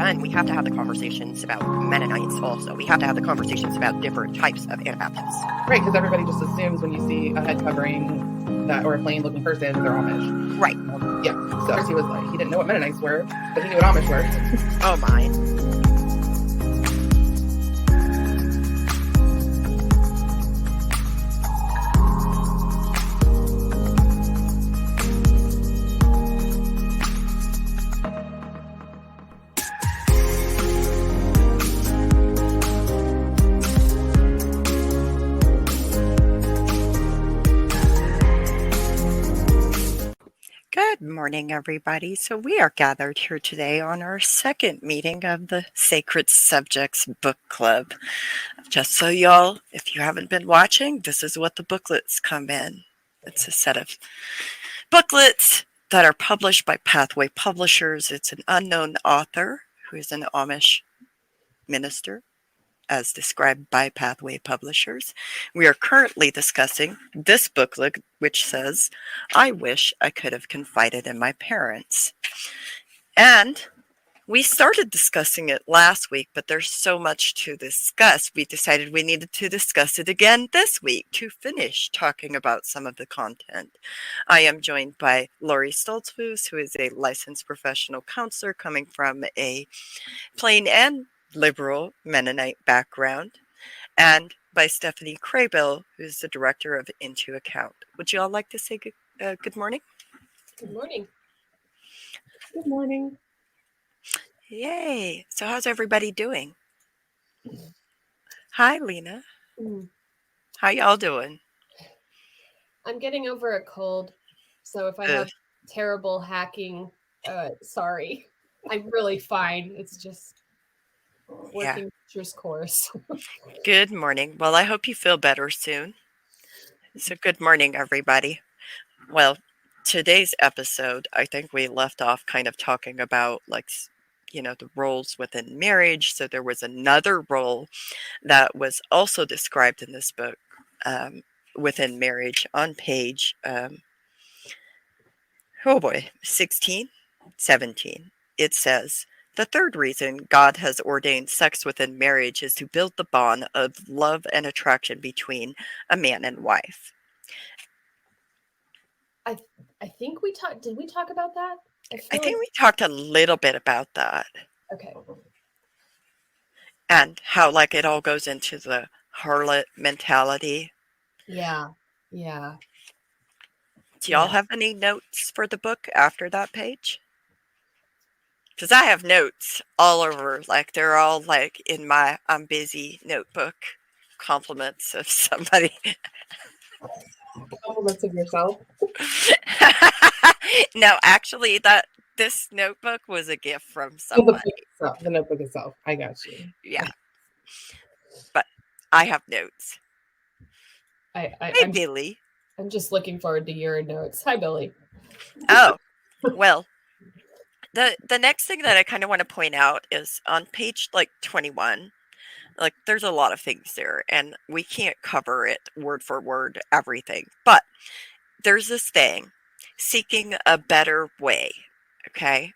done, we have to have the conversations about Mennonites also. We have to have the conversations about different types of Anabaptists. Right, because everybody just assumes when you see a head covering that or a plain looking person, they're Amish. Right. Yeah. So he was like, he didn't know what Mennonites were, but he knew what Amish were. Oh my. Good morning, everybody. So we are gathered here today on our second meeting of the Sacred Subjects Book Club. Just so y'all, if you haven't been watching, this is what the booklets come in. It's a set of booklets that are published by Pathway Publishers. It's an unknown author who is an Amish minister, as described by Pathway Publishers. We are currently discussing this booklet, which says, I wish I could have confided in my parents. And we started discussing it last week, but there's so much to discuss. We decided we needed to discuss it again this week to finish talking about some of the content. I am joined by Lori Stoltzfus, who is a licensed professional counselor coming from a plain and liberal Mennonite background, and by Stephanie Craybill, who's the director of Into Account. Would you all like to say good morning? Good morning. Good morning. Yay. So how's everybody doing? Hi, Lena. How y'all doing? I'm getting over a cold, so if I have terrible hacking, sorry. I'm really fine. It's just working teacher's course. Good morning. Well, I hope you feel better soon. So good morning, everybody. Well, today's episode, I think we left off kind of talking about the roles within marriage. So there was another role that was also described in this book within marriage on page 17. It says, the third reason God has ordained sex within marriage is to build the bond of love and attraction between a man and wife. I think we talked. Did we talk about that? I think we talked a little bit about that. Okay. And how it all goes into the harlot mentality. Yeah. Do y'all have any notes for the book after that page? Because I have notes all over, they're all in my I'm busy notebook, compliments of somebody. Compliments of yourself? No, actually, this notebook was a gift from somebody. The notebook itself. I got you. Yeah. But I have notes. I'm Billy. I'm just looking forward to your notes. Hi, Billy. Oh, well. The next thing that I kind of want to point out is on page 21, there's a lot of things there and we can't cover it word for word, everything, but there's this thing, seeking a better way. Okay.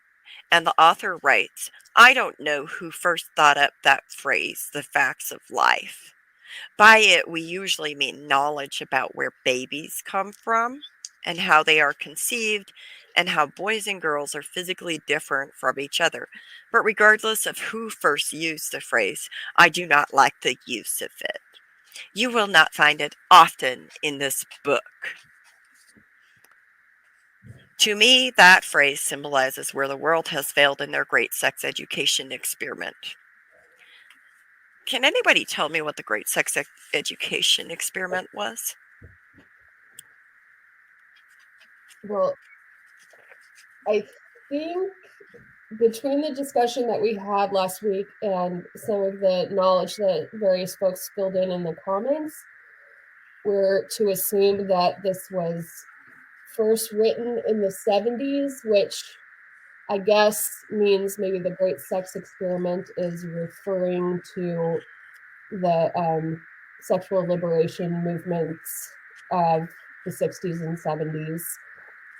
And the author writes, I don't know who first thought up that phrase, the facts of life. By it, we usually mean knowledge about where babies come from and how they are conceived and how boys and girls are physically different from each other. But regardless of who first used the phrase, I do not like the use of it. You will not find it often in this book. To me, that phrase symbolizes where the world has failed in their great sex education experiment. Can anybody tell me what the great sex education experiment was? Well, I think between the discussion that we had last week and some of the knowledge that various folks filled in the comments, we're to assume that this was first written in the 70s, which I guess means maybe the Great Sex Experiment is referring to the sexual liberation movements of the 60s and 70s.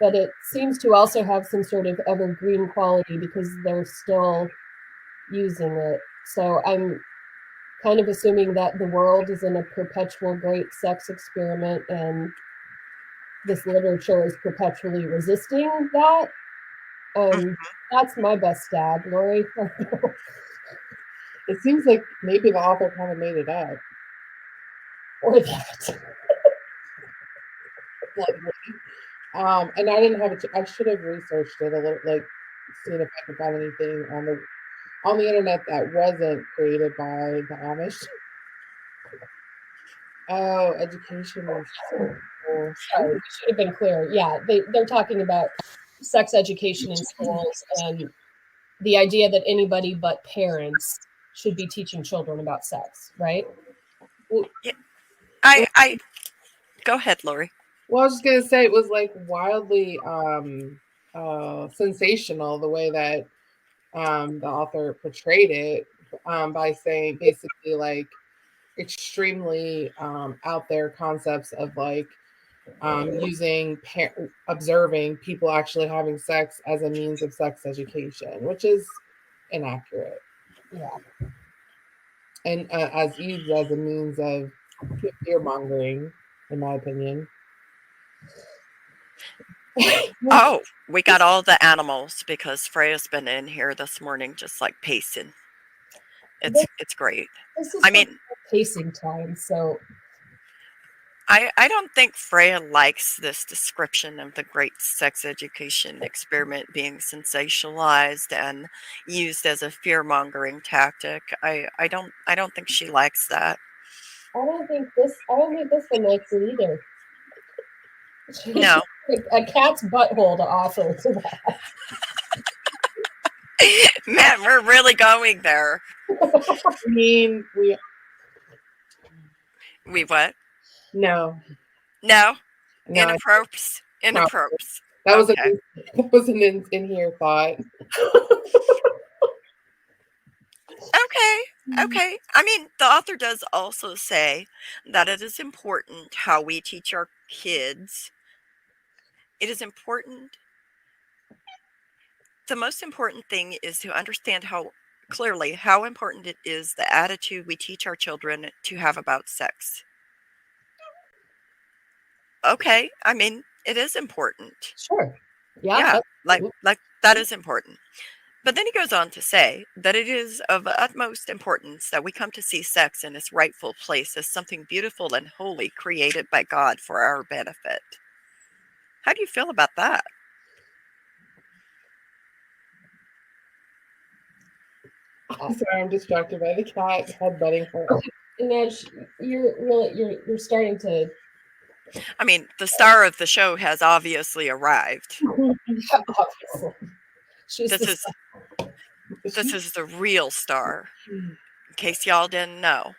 But it seems to also have some sort of evergreen quality because they're still using it. So I'm kind of assuming that the world is in a perpetual great sex experiment, and this literature is perpetually resisting that. That's my best stab, Lori. It seems like maybe the author kind of made it up. Or that. And I didn't have I should have researched it a little, like seen if I could find anything on the internet that wasn't created by the Amish. Oh, education is so cool. Sorry, we should have been clear. Yeah, they're talking about sex education in schools and the idea that anybody but parents should be teaching children about sex, right? Yeah. I go ahead, Lori. Well, I was just gonna say it was like wildly sensational the way that the author portrayed it, by saying basically like extremely out there concepts of like using observing people actually having sex as a means of sex education, which is inaccurate. Yeah. And as used as a means of fear mongering, in my opinion. Oh, we got all the animals because Freya's been in here this morning just like pacing. It's great. This is I mean, pacing time, so I don't think Freya likes this description of the great sex education experiment being sensationalized and used as a fear-mongering tactic. I don't think she likes that. I don't think this one likes it either. No. A cat's butthole to offer to that. Man, we're really going there. I mean, We what? No. Inappropriate. That was okay. That was an in here thought. Okay. I mean, the author does also say that it is important how we teach our kids. It is important. The most important thing is to understand how important it is the attitude we teach our children to have about sex. Okay, I mean, it is important. Sure. Yeah. Like that is important. But then he goes on to say that it is of utmost importance that we come to see sex in its rightful place as something beautiful and holy created by God for our benefit. How do you feel about that? Sorry, I'm distracted by the cat headbutting her. Nash, you're starting to. I mean, the star of the show has obviously arrived. This is the real star, in case y'all didn't know.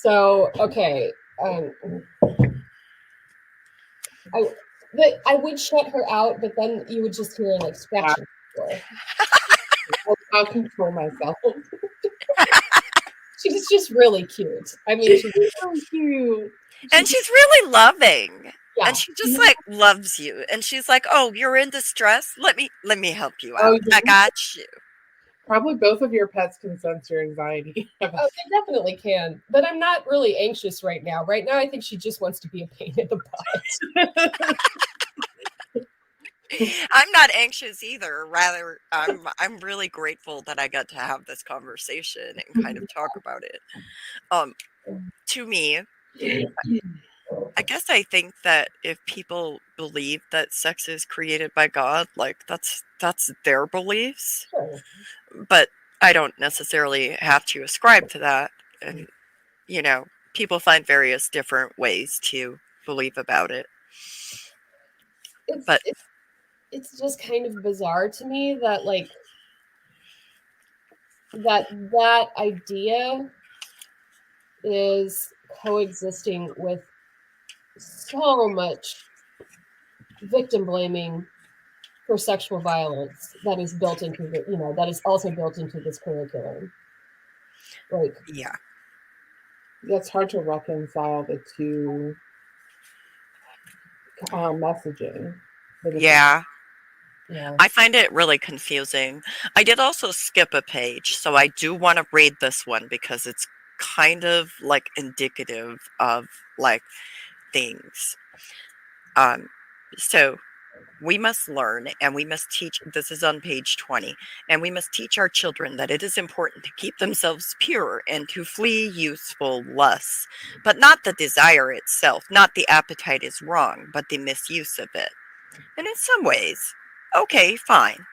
So, okay. I would shut her out, but then you would just hear like scratching. I'll control myself. She's just really cute. I mean, she's so cute. And she's really loving. Yeah. And she just like loves you. And she's like, "Oh, you're in distress? Let me help you out. I got you." Probably both of your pets can sense your anxiety. Oh, they definitely can. But I'm not really anxious right now. Right now, I think she just wants to be a pain in the butt. I'm not anxious either. Rather, I'm really grateful that I got to have this conversation and kind of talk about it. To me, I guess I think that if people believe that sex is created by God, like that's their beliefs. Sure. But I don't necessarily have to ascribe to that. And people find various different ways to believe about it. It's just kind of bizarre to me that like that idea is coexisting with so much victim blaming for sexual violence that is built into that is also built into this curriculum. Like, yeah, it's hard to reconcile the two messaging. Yeah. Yeah. I find it really confusing. I did also skip a page, so I do want to read this one because it's kind of like indicative of like things. So we must learn and we must teach. This is on page 20. And we must teach our children that it is important to keep themselves pure and to flee useful lusts, but not the desire itself. Not the appetite is wrong, but the misuse of it. And in some ways, okay, fine.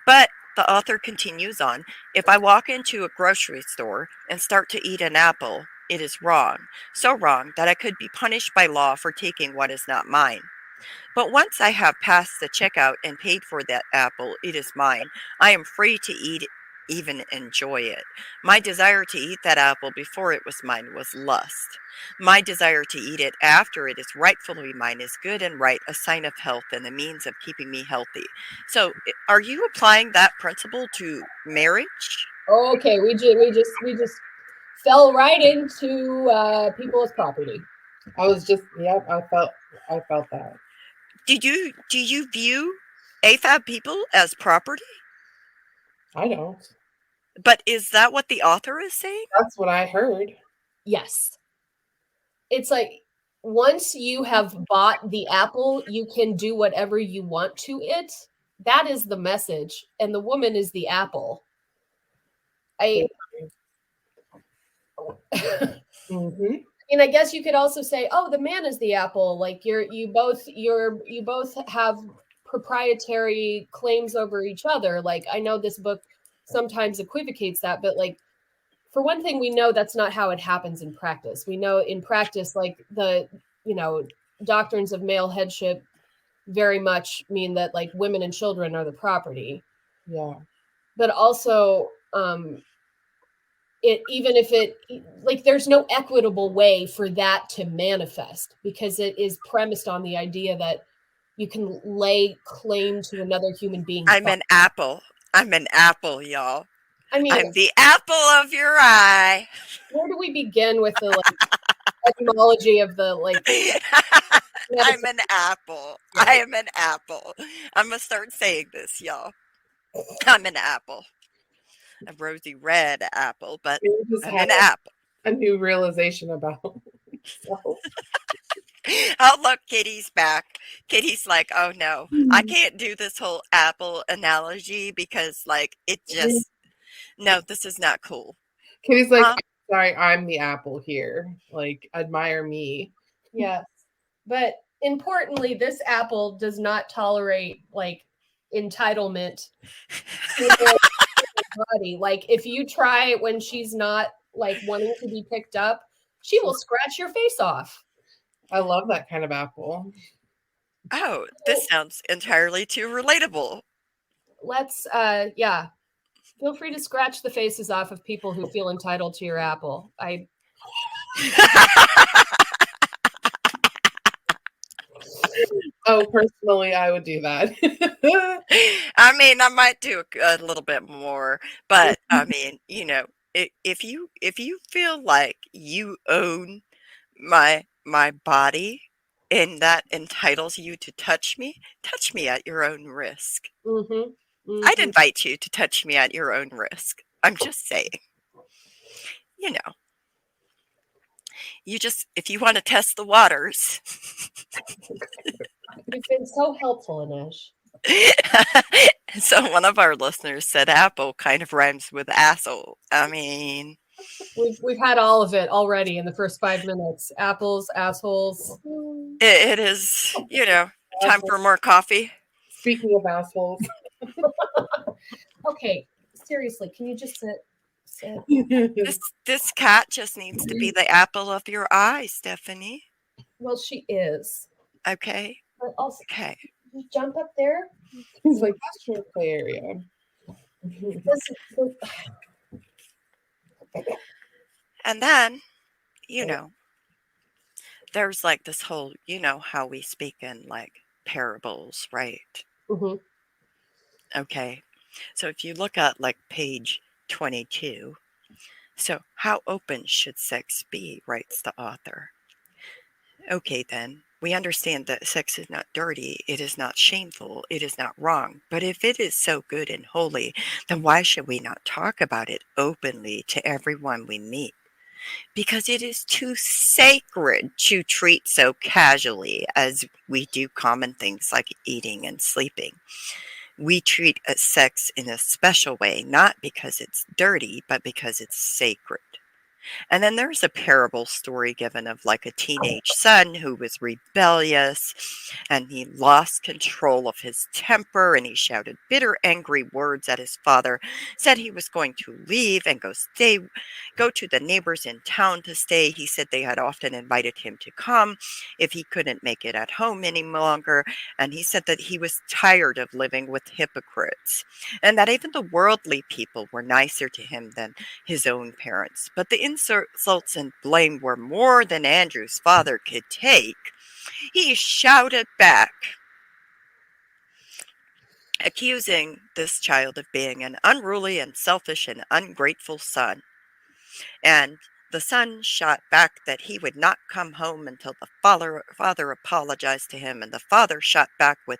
But the author continues on, if I walk into a grocery store and start to eat an apple, it is wrong. So wrong that I could be punished by law for taking what is not mine. But once I have passed the checkout and paid for that apple, it is mine. I am free to eat it, even enjoy it. My desire to eat that apple before it was mine was lust. My desire to eat it after it is rightfully mine is good and right, a sign of health and a means of keeping me healthy. So, are you applying that principle to marriage? Okay, we just fell right into people as property. I was just, yep, I felt that. Do you view AFAB people as property? I don't. But is that what the author is saying? That's what I heard. Yes. It's like once you have bought the apple, you can do whatever you want to it. That is the message. And the woman is the apple. Mm-hmm. And I guess you could also say, oh, the man is the apple. Like you both have proprietary claims over each other. Like I know this book sometimes equivocates that, but like for one thing, we know that's not how it happens in practice. We know in practice, like the doctrines of male headship very much mean that like women and children are the property. Yeah. But also even if it like there's no equitable way for that to manifest because it is premised on the idea that you can lay claim to another human being. I'm an apple. I'm an apple, y'all. I mean, I'm the apple of your eye. where do we begin with the like etymology of the like I'm an apple. I am an apple. I'm gonna start saying this, y'all. I'm an apple. A rosy red apple, but You just I'm had an apple. a new realization about yourself. Oh, look, Kitty's back. Kitty's like, oh no, I can't do this whole apple analogy because, like, it just, no, this is not cool. Kitty's like, I'm sorry, I'm the apple here. Like, admire me. Yes. But importantly, this apple does not tolerate like entitlement to her body. Like if you try it when she's not like wanting to be picked up, she will scratch your face off. I love that kind of apple. Oh, this sounds entirely too relatable. Let's yeah. Feel free to scratch the faces off of people who feel entitled to your apple. Oh, personally, I would do that. I mean, I might do a little bit more, but I mean, if you feel like you own my body and that entitles you to touch me at your own risk. Mm-hmm. Mm-hmm. I'd invite you to touch me at your own risk. I'm just saying. If you want to test the waters. You've been so helpful, Anish. So one of our listeners said apple kind of rhymes with asshole. I mean, we've had all of it already in the first 5 minutes. Apples, assholes. it is, time for more coffee. Speaking of assholes. Okay, seriously, can you just sit? This cat just needs to be the apple of your eye, Stephanie. Well, she is. Okay. But also, okay. You jump up there. He's like, that's your play area. And then, there's like this whole, how we speak in like parables, right? Mm-hmm. Okay. So if you look at like page 22, so how open should sex be, writes the author. Okay, then, We understand that sex is not dirty, it is not shameful, it is not wrong. But if it is so good and holy, then why should we not talk about it openly to everyone we meet? Because it is too sacred to treat so casually as we do common things like eating and sleeping. We treat sex in a special way, not because it's dirty, but because it's sacred. And then there's a parable story given of like a teenage son who was rebellious and he lost control of his temper and he shouted bitter, angry words at his father, said he was going to leave and go to the neighbors in town to stay. He said they had often invited him to come if he couldn't make it at home any longer. And he said that he was tired of living with hypocrites and that even the worldly people were nicer to him than his own parents. But the insults and blame were more than Andrew's father could take. He shouted back, accusing this child of being an unruly and selfish and ungrateful son. And the son shot back that he would not come home until the father apologized to him, and the father shot back with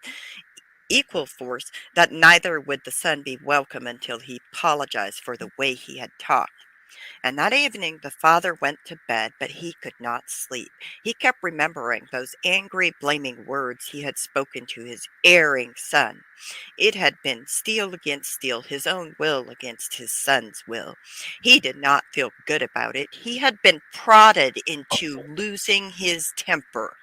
equal force that neither would the son be welcome until he apologized for the way he had talked. And that evening the father went to bed, but he could not sleep. He kept remembering those angry, blaming words he had spoken to his erring son. It had been steel against steel, his own will against his son's will. He did not feel good about it. He had been prodded into losing his temper.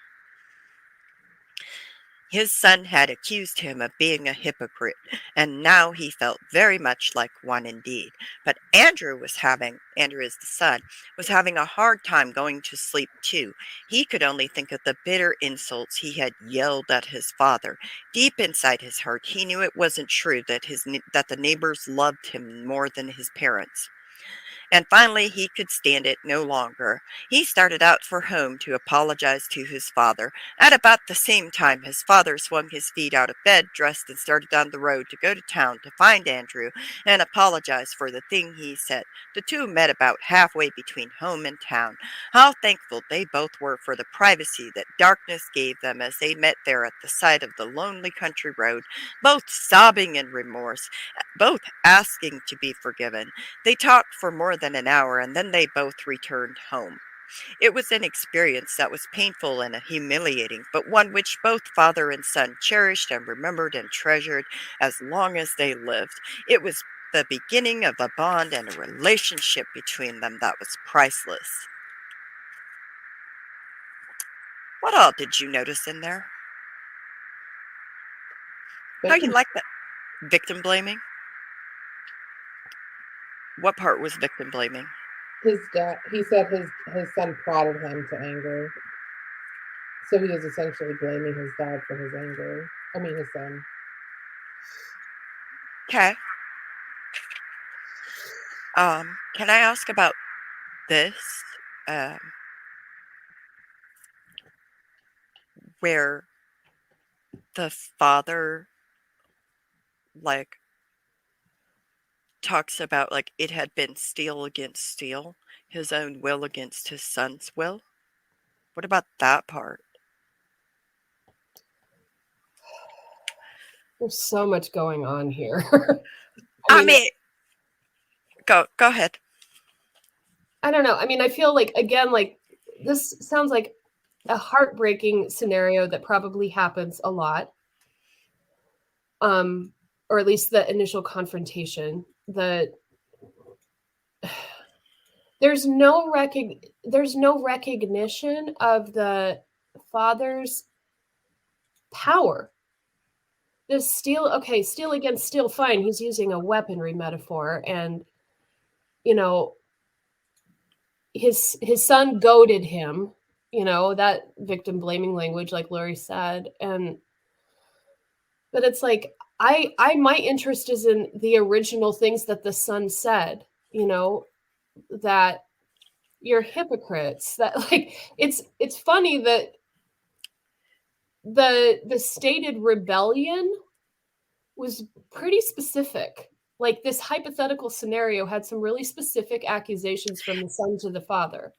His son had accused him of being a hypocrite, and now he felt very much like one indeed. But Andrew is the son, was having a hard time going to sleep too. He could only think of the bitter insults he had yelled at his father. Deep inside his heart, he knew it wasn't true that the neighbors loved him more than his parents. And finally, he could stand it no longer. He started out for home to apologize to his father. At about the same time, his father swung his feet out of bed, dressed, and started down the road to go to town to find Andrew and apologize for the thing he said. The two met about halfway between home and town. How thankful they both were for the privacy that darkness gave them as they met there at the side of the lonely country road, both sobbing in remorse, both asking to be forgiven. They talked for more than an hour and then they both returned home. It was an experience that was painful and humiliating, but one which both father and son cherished and remembered and treasured as long as they lived. It was the beginning of a bond and a relationship between them that was priceless. What all did you notice in there? How you like that? Victim blaming? What part was victim blaming? His dad, he said his son prodded him to anger. So he was essentially blaming his dad for his anger. I mean, his son. Okay. Can I ask about this? Where the father, like, talks about, like, it had been steel against steel, his own will against his son's will. What about that part? There's so much going on here. I mean, go ahead. I don't know. I mean, I feel like, again, like this sounds like a heartbreaking scenario that probably happens a lot. Or at least the initial confrontation. There's no recognition of the father's power. This steel against steel, fine. He's using a weaponry metaphor, and his son goaded him. That victim blaming language, like Lori said, but it's like my interest is in the original things that the son said. That you're hypocrites. That, like, it's funny that the stated rebellion was pretty specific. Like, this hypothetical scenario had some really specific accusations from the son to the father.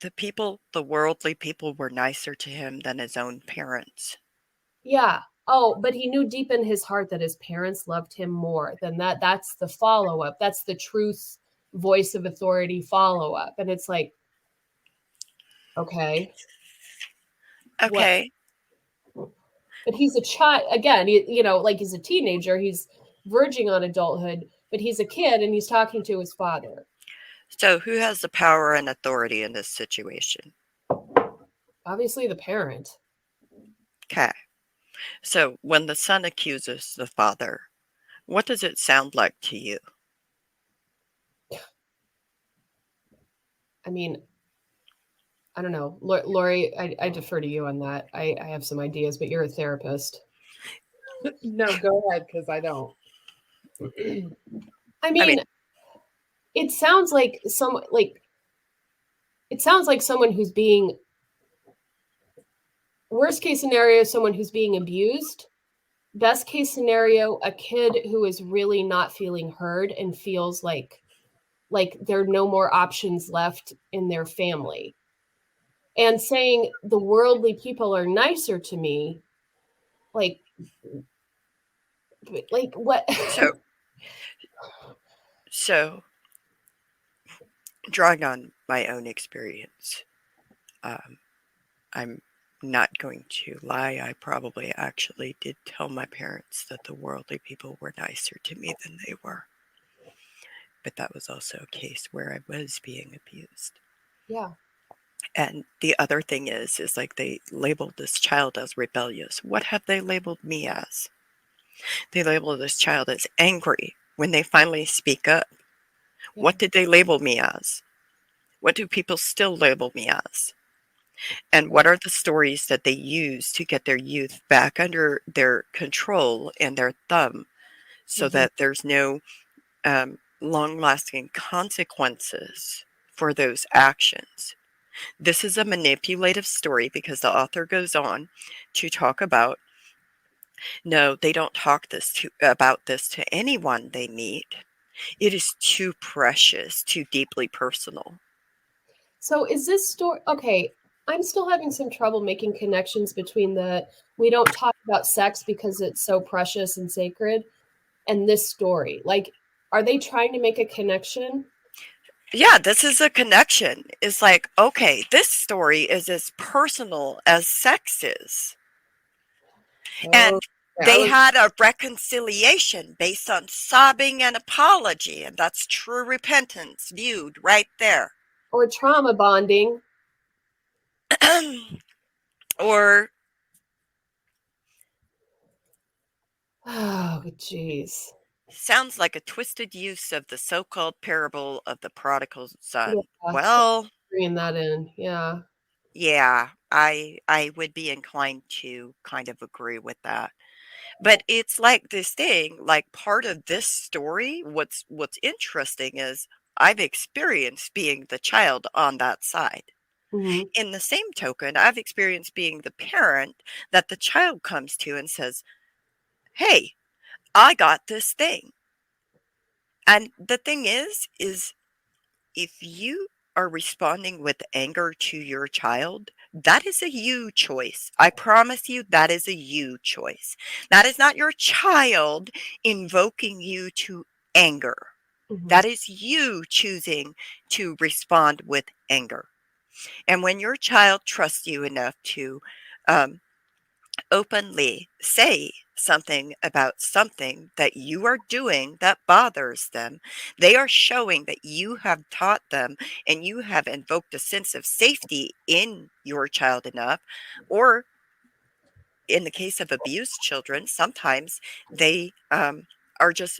the worldly people were nicer to him than his own parents. Yeah. Oh, but he knew deep in his heart that his parents loved him more than that. That's the follow-up. That's the truth, voice of authority follow-up. And it's like, okay. Okay. But he's a child again, you know, like he's a teenager, he's verging on adulthood, but he's a kid and he's talking to his father. So who has the power and authority in this situation? Obviously the parent. Okay. So when the son accuses the father, what does it sound like to you? I mean, I don't know. Lori, I defer to you on that. I have some ideas, but you're a therapist. No, go ahead, because I don't. I mean, it sounds like someone who's being, worst case scenario, someone who's being abused. Best case scenario, a kid who is really not feeling heard and feels like there are no more options left in their family. And saying the worldly people are nicer to me, like what? So drawing on my own experience, I'm not going to lie. I probably actually did tell my parents that the worldly people were nicer to me than they were. But that was also a case where I was being abused. Yeah. And the other thing is like they labeled this child as rebellious. What have they labeled me as? They labeled this child as angry when they finally speak up. Yeah. What did they label me as? What do people still label me as? And what are the stories that they use to get their youth back under their control and their thumb so that there's no long-lasting consequences for those actions? This is a manipulative story because the author goes on to talk about, no, they don't talk about this to anyone they meet. It is too precious, too deeply personal. So is this story okay? I'm still having some trouble making connections between we don't talk about sex because it's so precious and sacred and this story. Like, are they trying to make a connection? Yeah, this is a connection. It's like, okay, this story is as personal as sex is. And they had a reconciliation based on sobbing and apology, and that's true repentance viewed right there. Or trauma bonding. Or, oh, jeez. Sounds like a twisted use of the so-called parable of the prodigal son. Yeah, Well, bringing that in, yeah. Yeah, I would be inclined to kind of agree with that. But it's like this thing, like part of this story, what's interesting is I've experienced being the child on that side. Mm-hmm. In the same token, I've experienced being the parent that the child comes to and says, "Hey, I got this thing." And the thing is if you are responding with anger to your child, that is a you choice. I promise you, that is a you choice. That is not your child invoking you to anger. Mm-hmm. That is you choosing to respond with anger. And when your child trusts you enough to openly say something about something that you are doing that bothers them, they are showing that you have taught them and you have invoked a sense of safety in your child enough. Or in the case of abused children, sometimes they are just,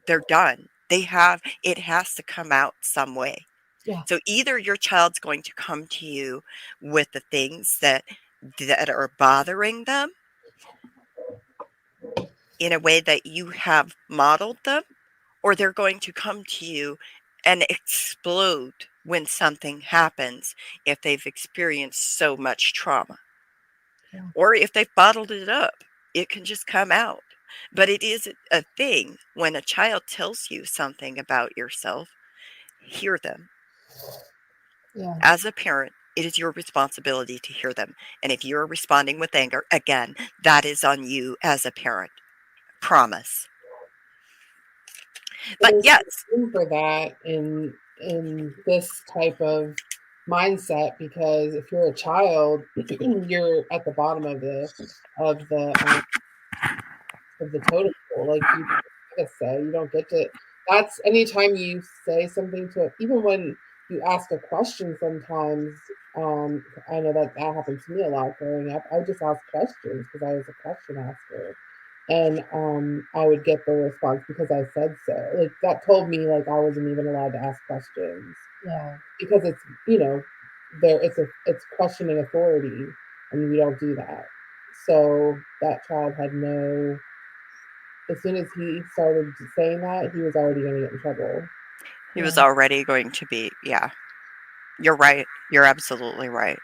they're done. It has to come out some way. Yeah. So either your child's going to come to you with the things that are bothering them in a way that you have modeled them, or they're going to come to you and explode when something happens if they've experienced so much trauma. Yeah. Or if they've bottled it up, it can just come out. But it is a thing when a child tells you something about yourself, hear them. Yeah. As a parent, it is your responsibility to hear them. And if you're responding with anger, again, that is on you as a parent. Promise. But There's yes, room for that in this type of mindset, because if you're a child, you're at the bottom of the totem pole. Like, you gotta say, you don't get to. That's anytime you say something to, even when you ask a question. Sometimes, I know that happened to me a lot growing up. I just asked questions because I was a question asker, and I would get the response because I said so. Like, that told me like I wasn't even allowed to ask questions. Yeah. Because it's, it's questioning authority, and we don't do that. So that child had no. As soon as he started saying that, he was already going to get in trouble. he was already going to be, yeah. You're right. You're absolutely right.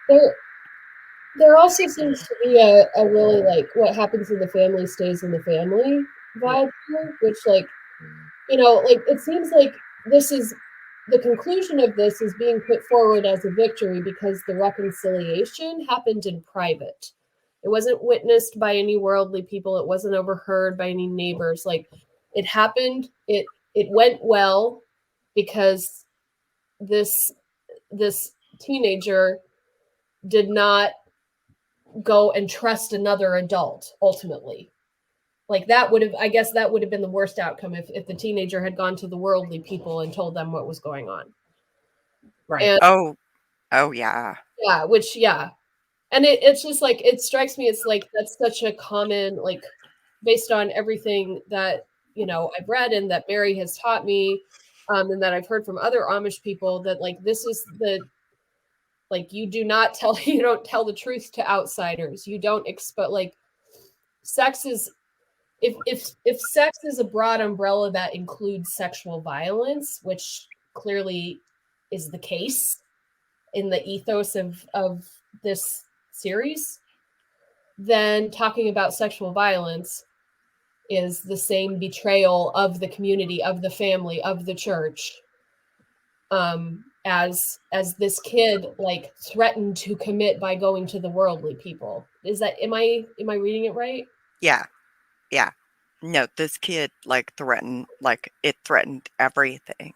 There also seems to be a really, like, what happens in the family stays in the family vibe here, which, like, like, it seems like this is the conclusion of this is being put forward as a victory because the reconciliation happened in private. It wasn't witnessed by any worldly people. It wasn't overheard by any neighbors. Like, it happened. It went well because this teenager did not go and trust another adult ultimately. Like, that would have, I guess that would have been the worst outcome if the teenager had gone to the worldly people and told them what was going on. Right. And Oh yeah. yeah, which, yeah. And it's just like, it strikes me, it's like, that's such a common, like, based on everything that, I've read and that Mary has taught me, and that I've heard from other Amish people, that, like, this is like, you don't tell the truth to outsiders. You don't expose, like, sex is, if sex is a broad umbrella that includes sexual violence, which clearly is the case in the ethos of this series, then talking about sexual violence is the same betrayal of the community, of the family, of the church, as this kid, like, threatened to commit by going to the worldly people. Am I reading it right? Yeah. Yeah. No, this kid, like, it threatened everything.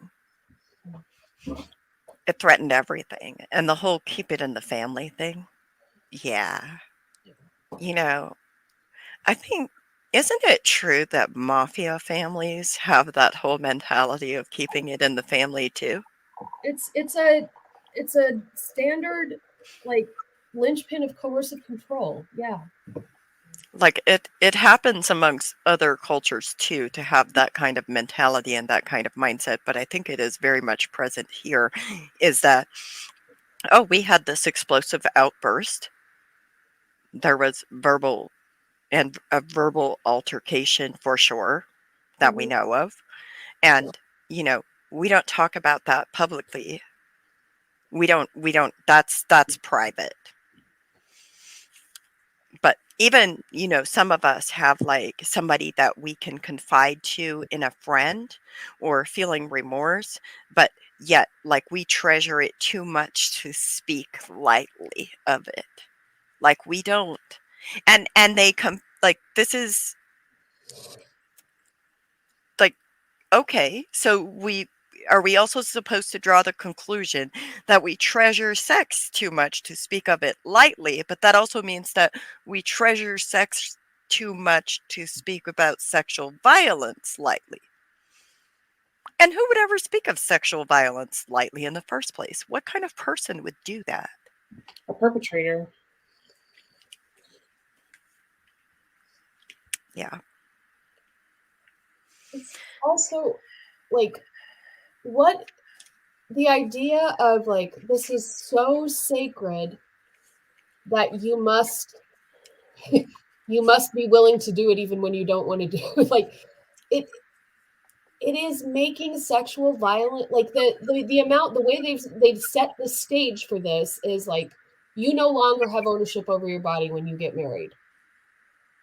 It threatened everything. And the whole keep it in the family thing. Yeah. I think, isn't it true that mafia families have that whole mentality of keeping it in the family too? It's a standard, like, linchpin of coercive control. Yeah. Like, it happens amongst other cultures too, to have that kind of mentality and that kind of mindset, but I think it is very much present here, is that, oh, we had this explosive outburst. There was a verbal altercation for sure that we know of. And, we don't talk about that publicly. We don't, that's private. But even, some of us have, like, somebody that we can confide to in a friend or feeling remorse, but yet, like, we treasure it too much to speak lightly of it. Like, we don't. And they come, like, this is like, okay, so are we also supposed to draw the conclusion that we treasure sex too much to speak of it lightly, but that also means that we treasure sex too much to speak about sexual violence lightly? And who would ever speak of sexual violence lightly in the first place? What kind of person would do that? A perpetrator. Yeah. It's also, like, what the idea of, like, this is so sacred that you must be willing to do it even when you don't want to do it. Like, it is making sexual violence, like, the amount, the way they've set the stage for this is, like, you no longer have ownership over your body when you get married.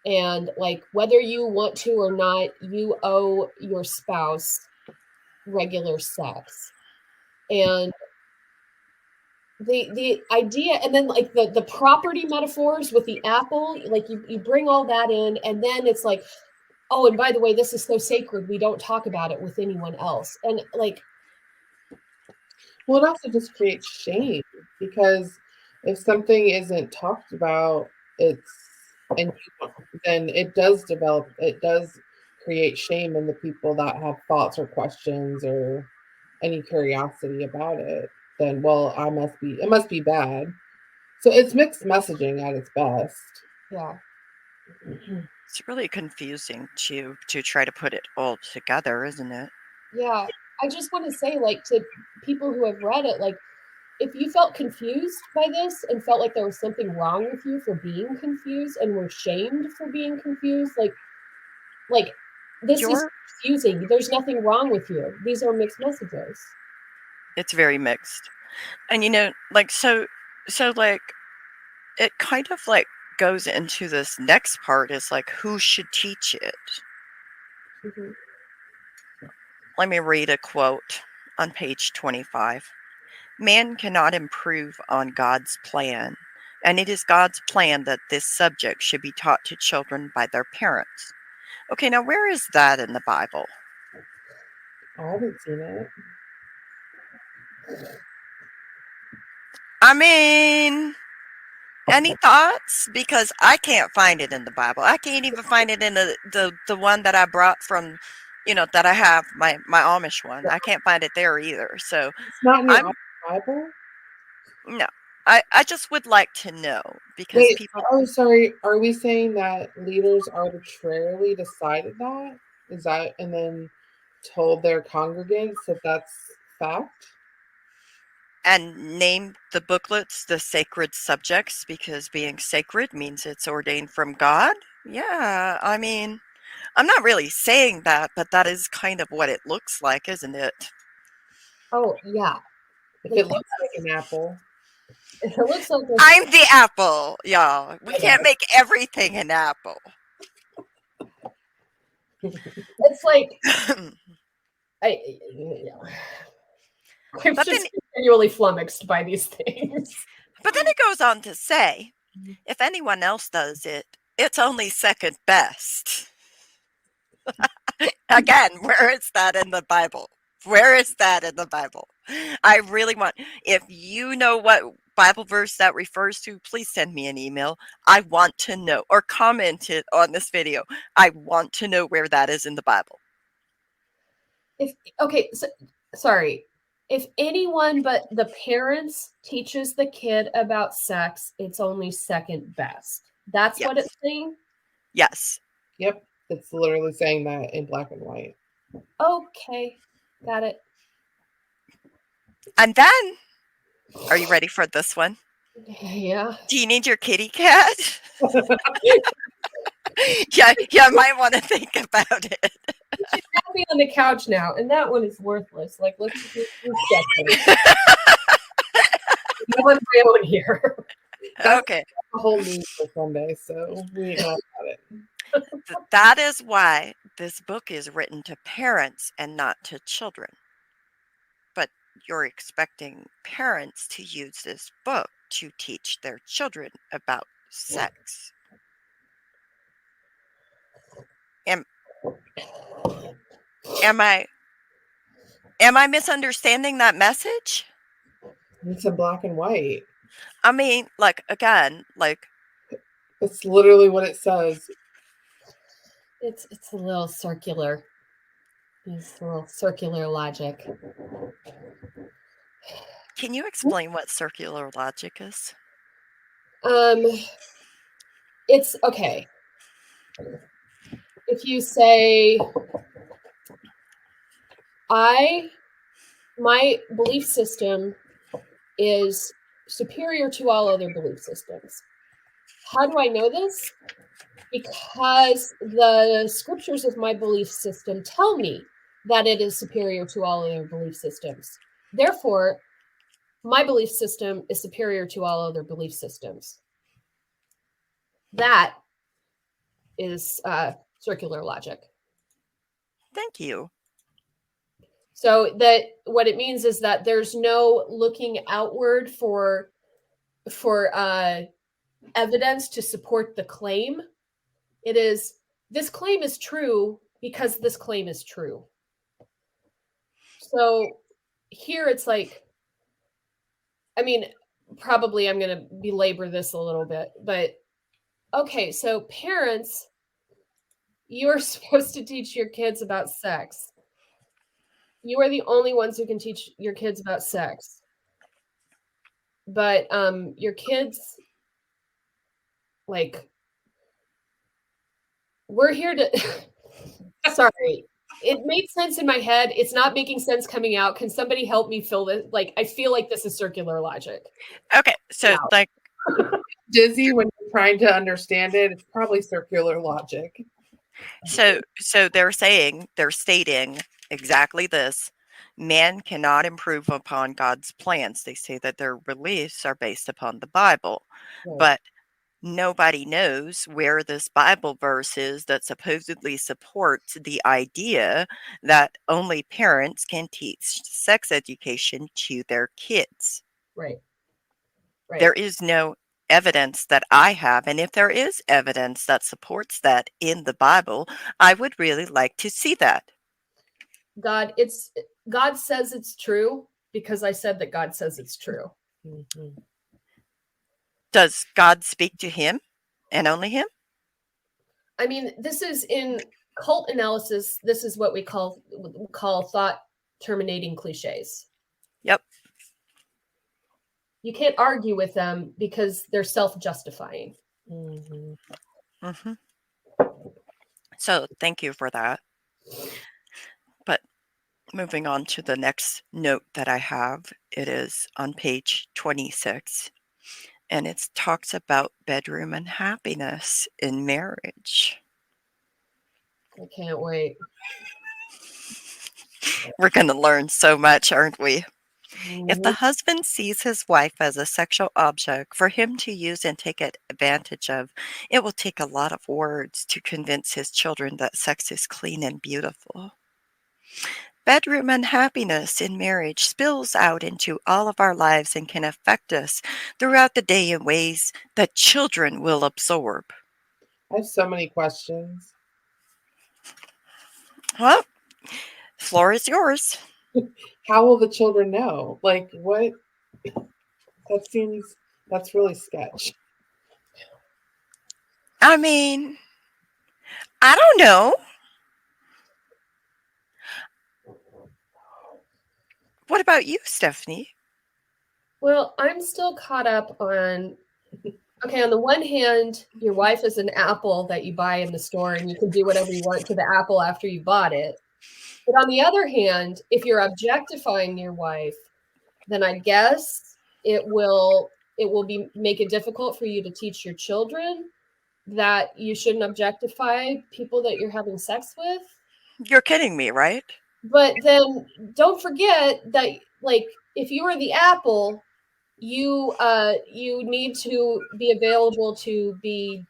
And, like, whether you want to or not, you owe your spouse regular sex. And the idea, and then like the property metaphors with the apple, like you bring all that in, and then it's like, oh, and by the way, this is so sacred, we don't talk about it with anyone else. And like, well, it also just creates shame, because if something isn't talked about, it's and then it does create shame in the people that have thoughts or questions or any curiosity about it. Then, well, it must be bad. So it's mixed messaging at its best. yeah. It's really confusing to try to put it all together, isn't it? Yeah, I just want to say, like, to people who have read it, like, if you felt confused by this and felt like there was something wrong with you for being confused and were shamed for being confused, like this is You're confusing. There's nothing wrong with you. These are mixed messages. It's very mixed. And like like it kind of like goes into this next part is like who should teach it. Mm-hmm. Let me read a quote on page 25. Man cannot improve on God's plan, and it is God's plan that this subject should be taught to children by their parents. Okay, now where is that in the Bible? I haven't seen it. I mean, any thoughts? Because I can't find it in the Bible. I can't even find it in the one that I brought from, that I have, my Amish one. I can't find it there either. So It's not in I'm your Bible. no. I just would like to know because Wait, people. oh, sorry. Are we saying that leaders arbitrarily decided that? Is that, and then told their congregants that that's fact? And name the booklets the sacred subjects because being sacred means it's ordained from God. Yeah, I mean, I'm not really saying that, but that is kind of what it looks like, isn't it? Oh yeah, If it looks like an apple. it looks like I'm the apple, y'all. We can't make everything an apple. it's like I. I'm But just continually flummoxed by these things. then it goes on to say, if anyone else does it, it's only second best. Again, where is that in the Bible? Where is that in the Bible? I really want, if you know what Bible verse that refers to, please send me an email. I want to know, or comment it on this video. I want to know where that is in the Bible. Sorry. If anyone but the parents teaches the kid about sex, it's only second best. That's what it's saying? Yes. Yep. It's literally saying that in black and white. Okay. Got it. And then, are you ready for this one? Yeah. Do you need your kitty cat? Yeah, I might want to think about it. She's happy on the couch now, and that one is worthless. Like, let's just I want my own here. Okay. A whole news for Sunday, so we ain't all about it. That is why this book is written to parents and not to children. But you're expecting parents to use this book to teach their children about sex. Am I misunderstanding that message? It's in black and white. I mean, like, again, like, it's literally what it says. It's a little circular. It's a little circular logic. Can you explain what circular logic is? It's okay. If you say, my belief system is superior to all other belief systems. How do I know this? Because the scriptures of my belief system tell me that it is superior to all other belief systems. Therefore, my belief system is superior to all other belief systems. That is circular logic. Thank you. So that what it means is that there's no looking outward for evidence to support the claim. It is, this claim is true because this claim is true. So here it's like, I mean, probably I'm going to belabor this a little bit, but okay, so parents, you're supposed to teach your kids about sex. You are the only ones who can teach your kids about sex. But your kids, like, we're here to sorry. It made sense in my head. It's not making sense coming out. Can somebody help me fill this? Like, I feel like this is circular logic. Okay, so like Dizzy when you're trying to understand it, it's probably circular logic. so they're stating exactly this. Man cannot improve upon God's plans. They say that their beliefs are based upon the Bible. Right. But nobody knows where this Bible verse is that supposedly supports the idea that only parents can teach sex education to their kids. Right. There is no evidence that I have, and if there is evidence that supports that in the Bible, I would really like to see that. God says it's true because I said that God says it's true. Mm-hmm. Does God speak to him and only him? I mean, this is in cult analysis. This is what we call thought terminating cliches. Yep. You can't argue with them because they're self-justifying. Mm-hmm. Mm-hmm. So thank you for that. But moving on to the next note that I have, it is on page 26, and it talks about bedroom and happiness in marriage. I can't wait. We're going to learn so much, aren't we? Mm-hmm. If the husband sees his wife as a sexual object for him to use and take advantage of, it will take a lot of words to convince his children that sex is clean and beautiful. Bedroom unhappiness in marriage spills out into all of our lives and can affect us throughout the day in ways that children will absorb. I have so many questions. Well, floor is yours. How will the children know? Like, what? That's really sketch. I mean, I don't know. What about you, Stephanie? Well, I'm still caught up on, okay, on the one hand, your wife is an apple that you buy in the store and you can do whatever you want to the apple after you bought it. But on the other hand, if you're objectifying your wife, then I guess it will make it difficult for you to teach your children that you shouldn't objectify people that you're having sex with. You're kidding me, right? But then don't forget that, like, if you are the apple, you need to be available to be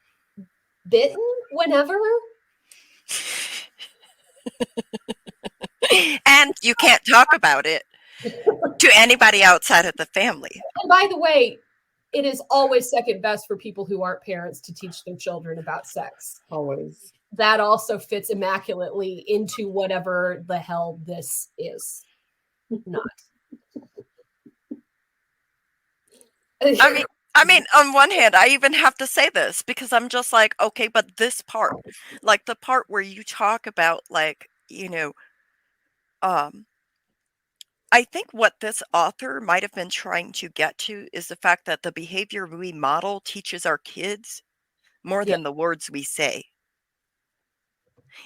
bitten whenever. And you can't talk about it to anybody outside of the family. And by the way, it is always second best for people who aren't parents to teach their children about sex. Always. That also fits immaculately into whatever the hell this is. Not. I mean, on one hand, I even have to say this because I'm just like, okay, but this part, like the part where you talk about, like, I think what this author might have been trying to get to is the fact that the behavior we model teaches our kids more than the words we say.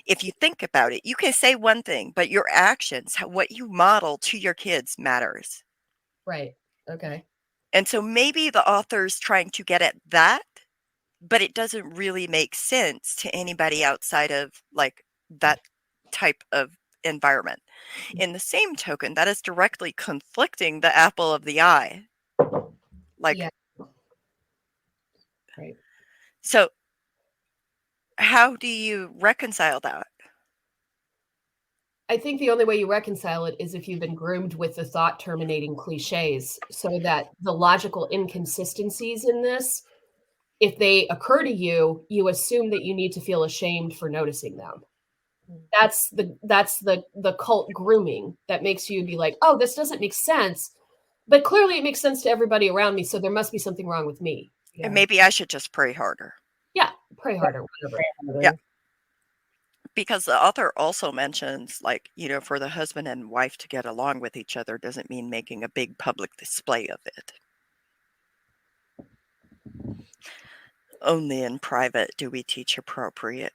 If you think about it, you can say one thing, but your actions, what you model to your kids matters. Right. Okay. And so maybe the author's trying to get at that, but it doesn't really make sense to anybody outside of like that type of environment. In the same token, that is directly conflicting the apple of the eye. Like, right. So how do you reconcile that? I think the only way you reconcile it is if you've been groomed with the thought terminating cliches, so that the logical inconsistencies in this, if they occur to you, you assume that you need to feel ashamed for noticing them. That's the cult grooming that makes you be like, oh, this doesn't make sense, but clearly it makes sense to everybody around me, so there must be something wrong with me. Yeah. And maybe I should just pray harder. Yeah, pray harder, whatever. Yeah. Because the author also mentions, like, for the husband and wife to get along with each other doesn't mean making a big public display of it. Only in private do we teach appropriate,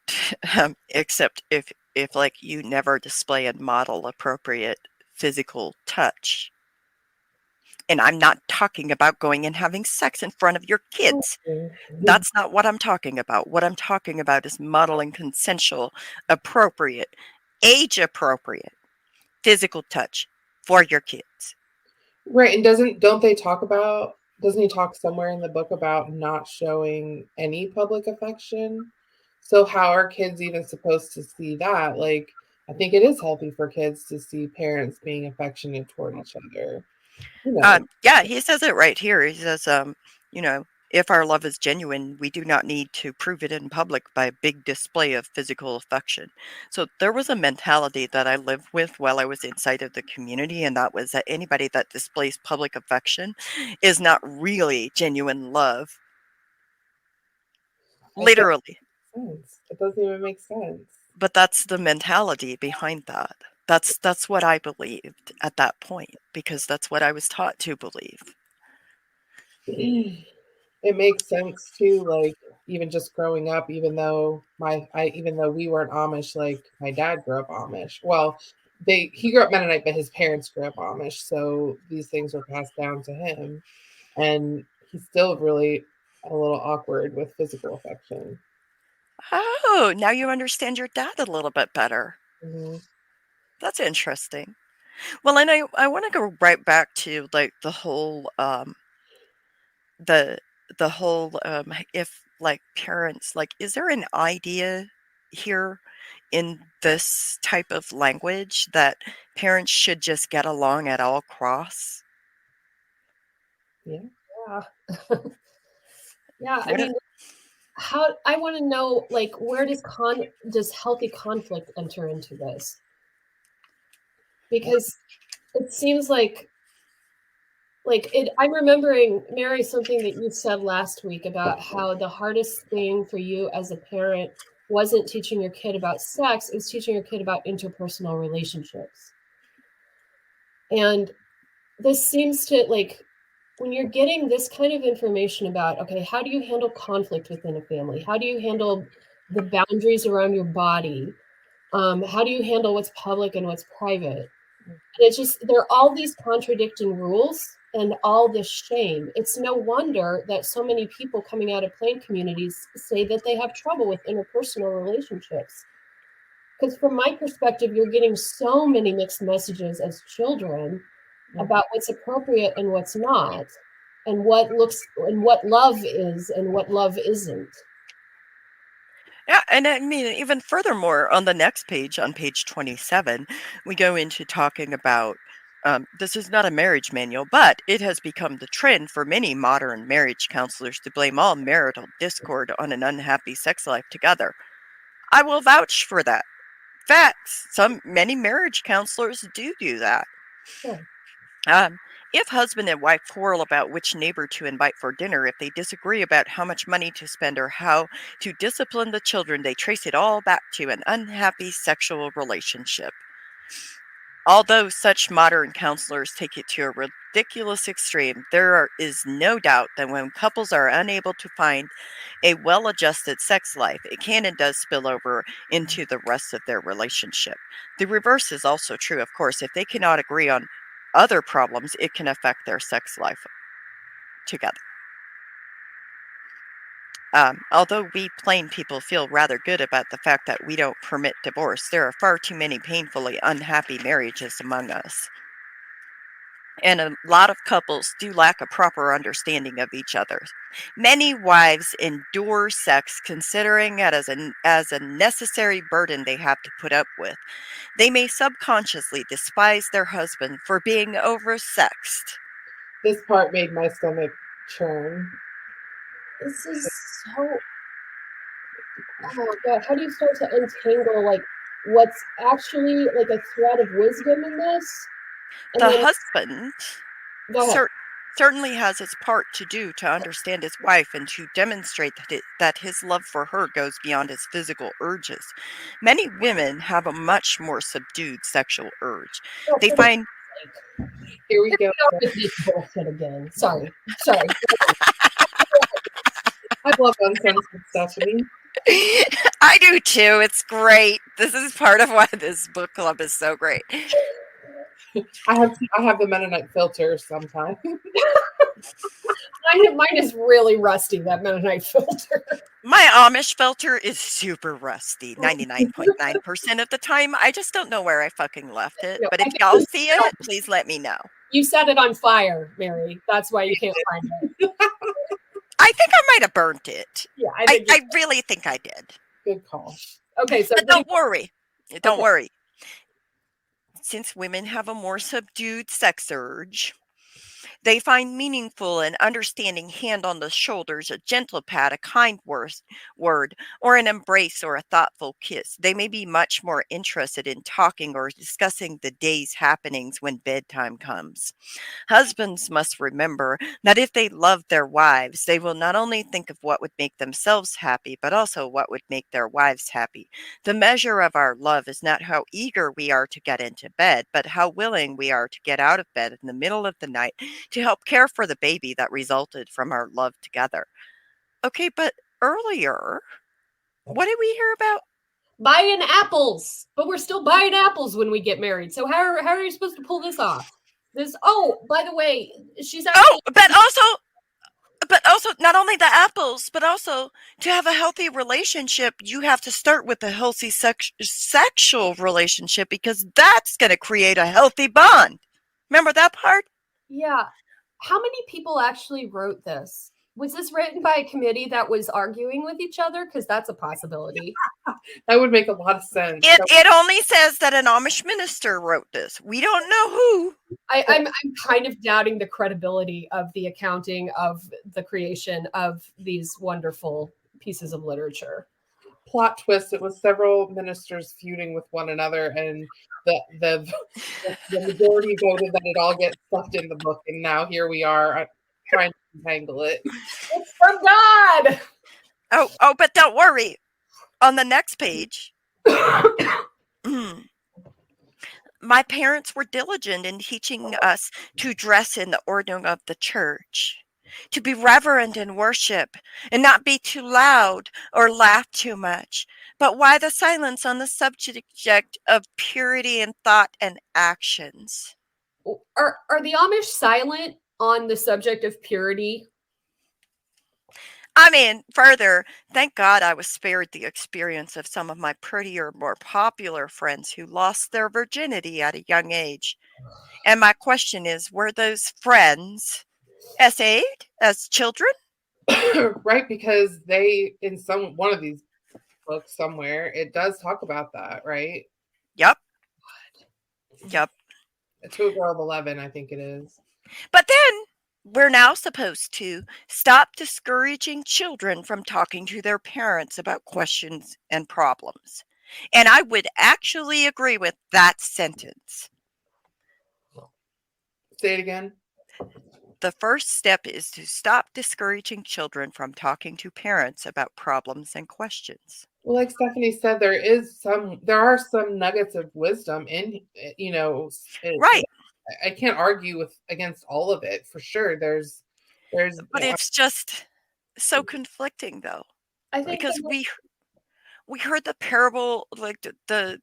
except if like you never display and model appropriate physical touch. And I'm not talking about going and having sex in front of your kids. That's not what I'm talking about. What I'm talking about is modeling consensual, appropriate, age-appropriate physical touch for your kids. Right, and doesn't he talk somewhere in the book about not showing any public affection? So how are kids even supposed to see that? Like, I think it is healthy for kids to see parents being affectionate toward each other. Yeah, he says it right here. He says, if our love is genuine, we do not need to prove it in public by a big display of physical affection. So there was a mentality that I lived with while I was inside of the community, and that was that anybody that displays public affection is not really genuine love. Literally. It doesn't even make sense. But that's the mentality behind that. That's what I believed at that point, because that's what I was taught to believe. It makes sense too, like even just growing up, even though we weren't Amish, like my dad grew up Amish. Well, he grew up Mennonite, but his parents grew up Amish, so these things were passed down to him, and he's still really a little awkward with physical affection. Oh, now you understand your dad a little bit better. Mm-hmm. That's interesting. Well, and I want to go right back to like the whole if like parents, like, is there an idea here in this type of language that parents should just get along at all costs? Yeah. Yeah, I mean, I want to know, like, where does healthy conflict enter into this? Because it seems like I'm remembering, Mary, something that you said last week about how the hardest thing for you as a parent wasn't teaching your kid about sex, it was teaching your kid about interpersonal relationships. And this seems to, like, when you're getting this kind of information about, okay, how do you handle conflict within a family? How do you handle the boundaries around your body? How do you handle what's public and what's private? And it's just, there are all these contradicting rules and all this shame. It's no wonder that so many people coming out of plain communities say that they have trouble with interpersonal relationships. Because from my perspective, you're getting so many mixed messages as children about what's appropriate and what's not, and what love is and what love isn't. Yeah, and I mean, even furthermore, on the next page, on page 27, we go into talking about this is not a marriage manual, but it has become the trend for many modern marriage counselors to blame all marital discord on an unhappy sex life together. I will vouch for that. Facts. Many marriage counselors do that. Sure. If husband and wife quarrel about which neighbor to invite for dinner, if they disagree about how much money to spend or how to discipline the children, they trace it all back to an unhappy sexual relationship. Although such modern counselors take it to a ridiculous extreme, there is no doubt that when couples are unable to find a well-adjusted sex life, it can and does spill over into the rest of their relationship. The reverse is also true, of course. If they cannot agree on other problems, it can affect their sex life together. Although we plain people feel rather good about the fact that we don't permit divorce, there are far too many painfully unhappy marriages among us. and a lot of couples do lack a proper understanding of each other. Many wives endure sex considering it as a necessary burden they have to put up with. They may subconsciously despise their husband for being oversexed. This part made my stomach churn. This is so. Oh God, how do you start to untangle like what's actually like a thread of wisdom in this? And The then husband go ahead. certainly has his part to do to understand his wife and to demonstrate that his love for her goes beyond his physical urges. Many women have a much more subdued sexual urge. Oh, They for the find Here we go. with this bullshit again. Sorry. I love uncensored Stephanie. I do too. It's great. This is part of why this book club is so great. I have the Mennonite filter sometimes. Mine is really rusty, that Mennonite filter. My Amish filter is super rusty 99.9% of the time. I just don't know where I fucking left it. No, But if y'all see it, please let me know. You set it on fire, Mary. That's why you can't find it. I think I might have burnt it. Yeah, I really think I did. Good call. Okay, so But don't worry. Don't Okay. worry. Since women have a more subdued sex urge, they find meaningful and understanding hand on the shoulders, a gentle pat, a kind word, or an embrace or a thoughtful kiss. They may be much more interested in talking or discussing the day's happenings when bedtime comes. Husbands must remember that if they love their wives, they will not only think of what would make themselves happy, but also what would make their wives happy. The measure of our love is not how eager we are to get into bed, but how willing we are to get out of bed in the middle of the night to help care for the baby that resulted from our love together. Okay, but earlier, what did we hear about? buying apples, but we're still buying apples when we get married. So how are you supposed to pull this off? By the way, she's actually. Oh, but also not only the apples, but also to have a healthy relationship, you have to start with a healthy sexual relationship because that's going to create a healthy bond. Remember that part? Yeah. How many people actually wrote this? Was this written by a committee that was arguing with each other? Because that's a possibility. That would make a lot of sense. It only says that an Amish minister wrote this. We don't know who. I'm kind of doubting the credibility of the accounting of the creation of these wonderful pieces of literature. Plot twist: it was several ministers feuding with one another, and the majority voted that it all gets stuffed in the book, and now here we are trying to untangle it. It's from God. Oh, but don't worry. On the next page, my parents were diligent in teaching us to dress in the ordering of the church, to be reverent in worship, and not be too loud or laugh too much. But why the silence on the subject of purity in thought and actions? Are the Amish silent on the subject of purity? I mean, further, thank God I was spared the experience of some of my prettier, more popular friends who lost their virginity at a young age. And my question is, were those friends SA'd as children? Right, because they in one of these books somewhere it does talk about that, right? Yep. To a girl of 11, I think it is. But then we're now supposed to stop discouraging children from talking to their parents about questions and problems. And I would actually agree with that sentence. Say it again. The first step is to stop discouraging children from talking to parents about problems and questions. Well, like Stephanie said, there are some nuggets of wisdom in, Right. I can't argue against all of it for sure. But it's just so conflicting though. I think because we heard the parable, like the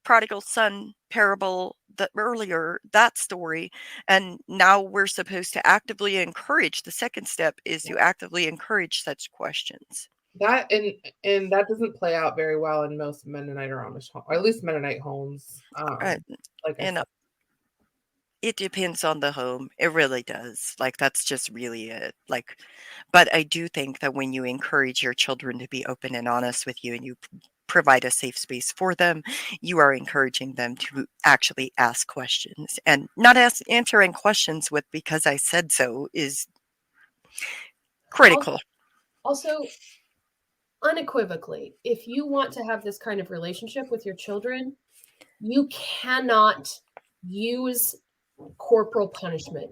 prodigal son parable earlier, that story, and now we're supposed to actively encourage. The second step is to actively encourage such questions. That and that doesn't play out very well in most Mennonite or Amish homes, or at least Mennonite homes. Like I said. It depends on the home. It really does. Like, that's just really it. Like, but I do think that when you encourage your children to be open and honest with you and you provide a safe space for them, you are encouraging them to actually ask questions and not answering questions with because I said so is critical. Also, unequivocally, if you want to have this kind of relationship with your children, you cannot use corporal punishment.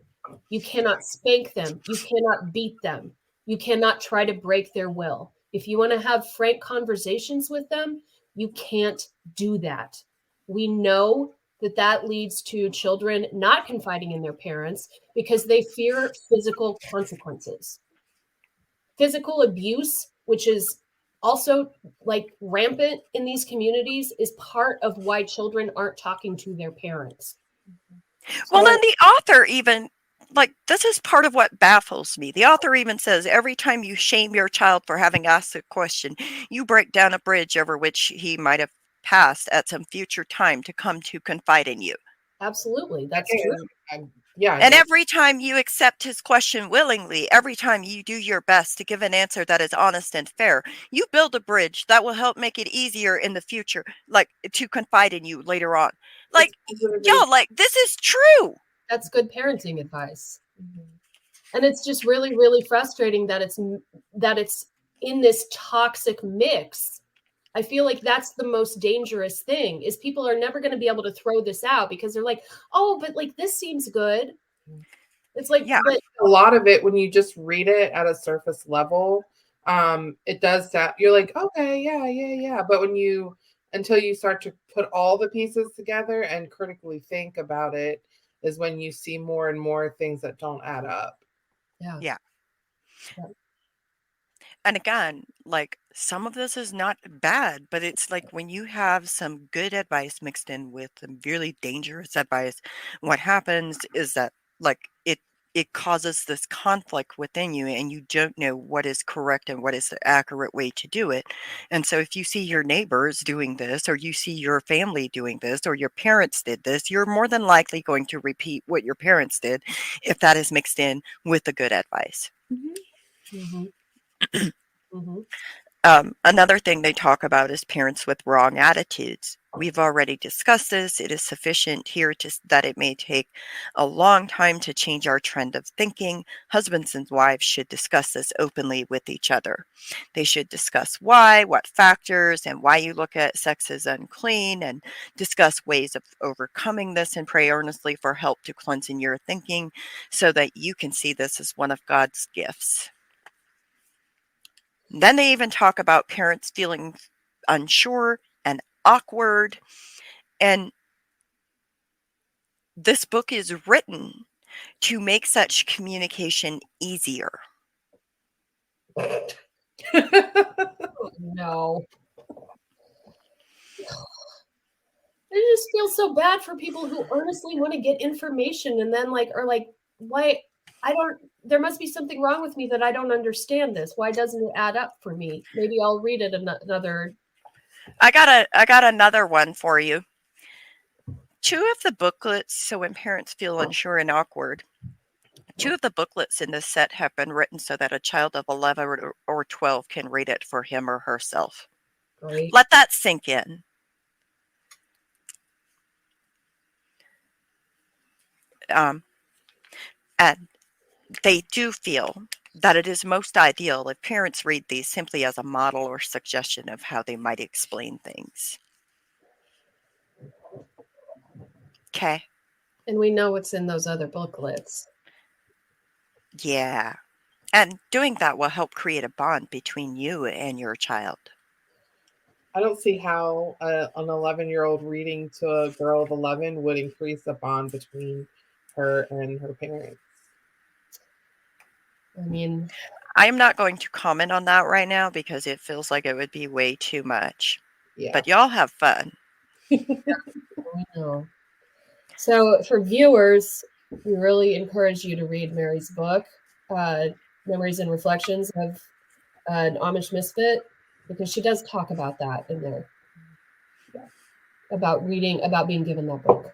You cannot spank them. You cannot beat them. You cannot try to break their will. If you want to have frank conversations with them, you can't do that. We know that that leads to children not confiding in their parents because they fear physical consequences. Physical abuse, which is also like rampant in these communities, is part of why children aren't talking to their parents. Well, then the author even, like, this is part of what baffles me. The author even says every time you shame your child for having asked a question, you break down a bridge over which he might have passed at some future time to come to confide in you. Absolutely, that's true. And every time you accept his question willingly, every time you do your best to give an answer that is honest and fair, you build a bridge that will help make it easier in the future, like to confide in you later on. Like, y'all, like, this is true. That's good parenting advice. And it's just really, really frustrating that it's in this toxic mix. I feel like that's the most dangerous thing is people are never going to be able to throw this out because they're like, oh, but like this seems good. It's like, yeah, but a lot of it when you just read it at a surface level, it does that. You're like, okay, yeah. But until you start to put all the pieces together and critically think about it, is when you see more and more things that don't add up. Yeah. And again, like, some of this is not bad, but it's like when you have some good advice mixed in with some really dangerous advice, what happens is that, like, it causes this conflict within you and you don't know what is correct and what is the accurate way to do it. And so if you see your neighbors doing this, or you see your family doing this, or your parents did this, you're more than likely going to repeat what your parents did if that is mixed in with the good advice. Another thing they talk about is parents with wrong attitudes. We've already discussed this. It is sufficient here that it may take a long time to change our trend of thinking. Husbands and wives should discuss this openly with each other. They should discuss why, what factors, and why you look at sex as unclean, and discuss ways of overcoming this, and pray earnestly for help to cleansing your thinking so that you can see this as one of God's gifts. Then they even talk about parents feeling unsure and awkward. And this book is written to make such communication easier. No. I just feel so bad for people who earnestly want to get information and then are like, why? There must be something wrong with me that I don't understand this. Why doesn't it add up for me? Maybe I'll read it another. I got another one for you. 2 of the booklets, so when parents feel unsure and awkward, 2 of the booklets in this set have been written so that a child of 11 or 12 can read it for him or herself. Great. Let that sink in. And they do feel that it is most ideal if parents read these simply as a model or suggestion of how they might explain things. Okay. And we know what's in those other booklets. Yeah. And doing that will help create a bond between you and your child. I don't see how an 11-year-old reading to a girl of 11 would increase the bond between her and her parents. I mean, I'm not going to comment on that right now because it feels like it would be way too much. Yeah. But y'all have fun. I know. So for viewers, we really encourage you to read Mary's book, Memories and Reflections of an Amish Misfit, because she does talk about that in there. Yeah. About being given that book.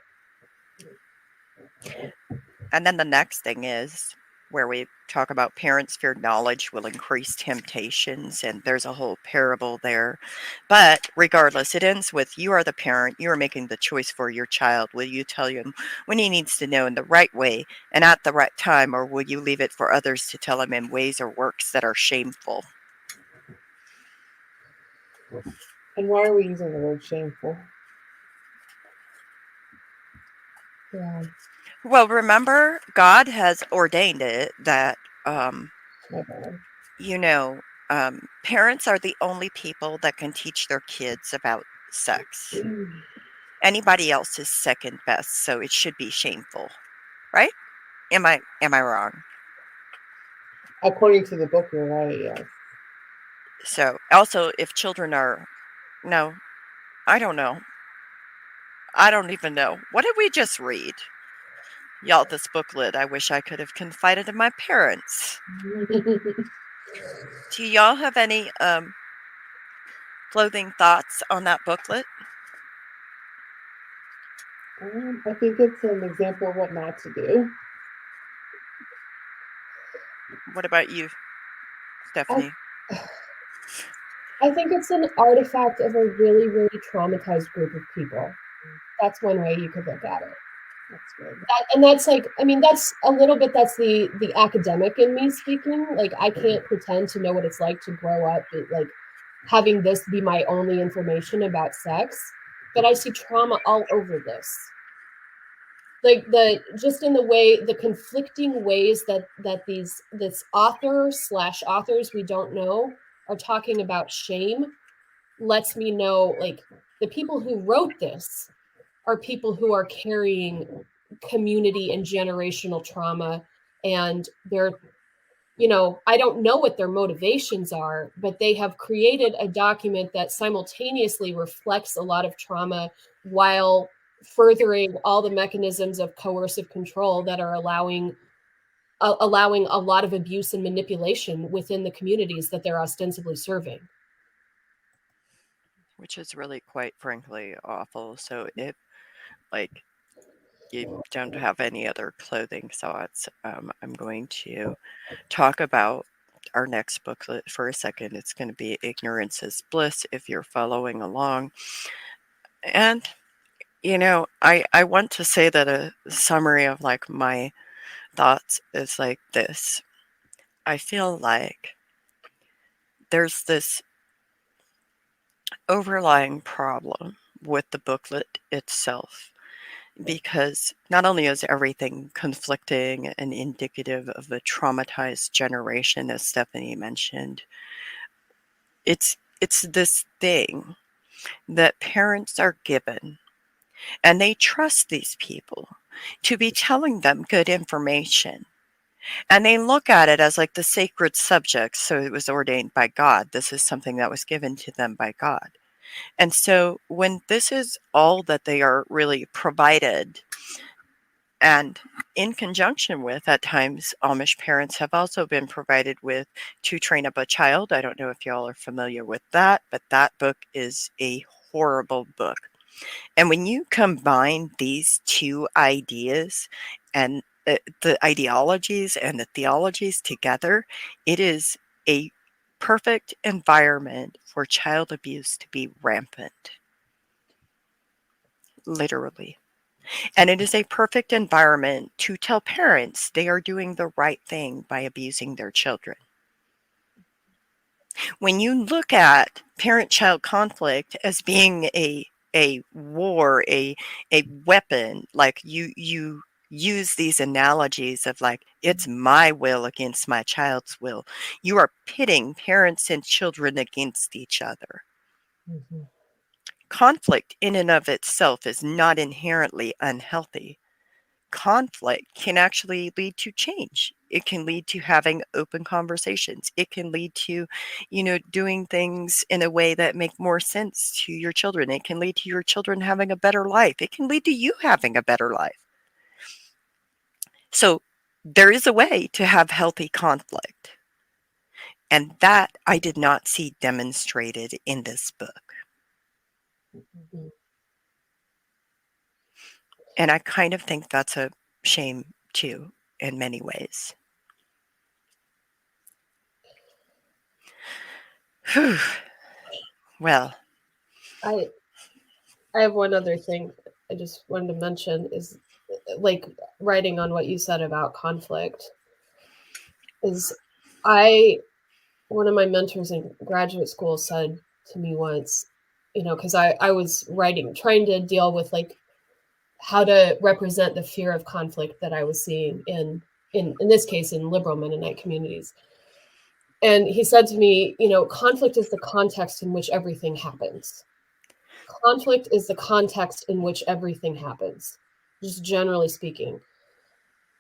And then the next thing is where we talk about parents fear knowledge will increase temptations, and there's a whole parable there. But regardless, it ends with you are the parent, you are making the choice for your child. Will you tell him when he needs to know in the right way and at the right time, or will you leave it for others to tell him in ways or works that are shameful? And why are we using the word shameful? Yeah. Well, remember, God has ordained it that, My bad. you know, parents are the only people that can teach their kids about sex. Anybody else is second best, so it should be shameful, right? Am I wrong? According to the book, you're right, yes. So also, if children are, no, I don't know. I don't even know. What did we just read? Y'all, this booklet, I wish I could have confided in my parents. Do y'all have any clothing thoughts on that booklet? I think it's an example of what not to do. What about you, Stephanie? I think it's an artifact of a really, really traumatized group of people. That's one way you could look at it. That's good. And that's like, I mean, that's a little bit, that's the academic in me speaking. Like, I can't pretend to know what it's like to grow up, like having this be my only information about sex, but I see trauma all over this. Like just in the way, the conflicting ways that this authors we don't know are talking about shame lets me know, like, the people who wrote this are people who are carrying community and generational trauma, and they're, I don't know what their motivations are, but they have created a document that simultaneously reflects a lot of trauma while furthering all the mechanisms of coercive control that are allowing a lot of abuse and manipulation within the communities that they're ostensibly serving. Which is really, quite frankly, awful. So if, like, you don't have any other clothing thoughts, I'm going to talk about our next booklet for a second. It's going to be Ignorance is Bliss, if you're following along. And, I want to say that a summary of, like, my thoughts is like this. I feel like there's this overlying problem with the booklet itself, because not only is everything conflicting and indicative of a traumatized generation, as Stephanie mentioned, it's this thing that parents are given, and they trust these people to be telling them good information. And they look at it as like the sacred subject. So it was ordained by God. This is something that was given to them by God. And so when this is all that they are really provided, and in conjunction with, at times, Amish parents have also been provided with To Train Up a Child. I don't know if y'all are familiar with that, but that book is a horrible book. And when you combine these two ideas and the ideologies and the theologies together, it is a perfect environment for child abuse to be rampant. Literally. And it is a perfect environment to tell parents they are doing the right thing by abusing their children. When you look at parent-child conflict as being a war, a weapon, like you use these analogies of, like, it's my will against my child's will. You are pitting parents and children against each other. Mm-hmm. Conflict in and of itself is not inherently unhealthy. Conflict can actually lead to change. It can lead to having open conversations. It can lead to, doing things in a way that make more sense to your children. It can lead to your children having a better life. It can lead to you having a better life. So there is a way to have healthy conflict. And that I did not see demonstrated in this book. Mm-hmm. And I kind of think that's a shame too, in many ways. Whew. Well, I have one other thing I just wanted to mention is like writing on what you said about conflict is one of my mentors in graduate school said to me once, because I was trying to deal with like how to represent the fear of conflict that I was seeing in this case in liberal Mennonite communities. And he said to me, conflict is the context in which everything happens. Conflict is the context in which everything happens, just generally speaking.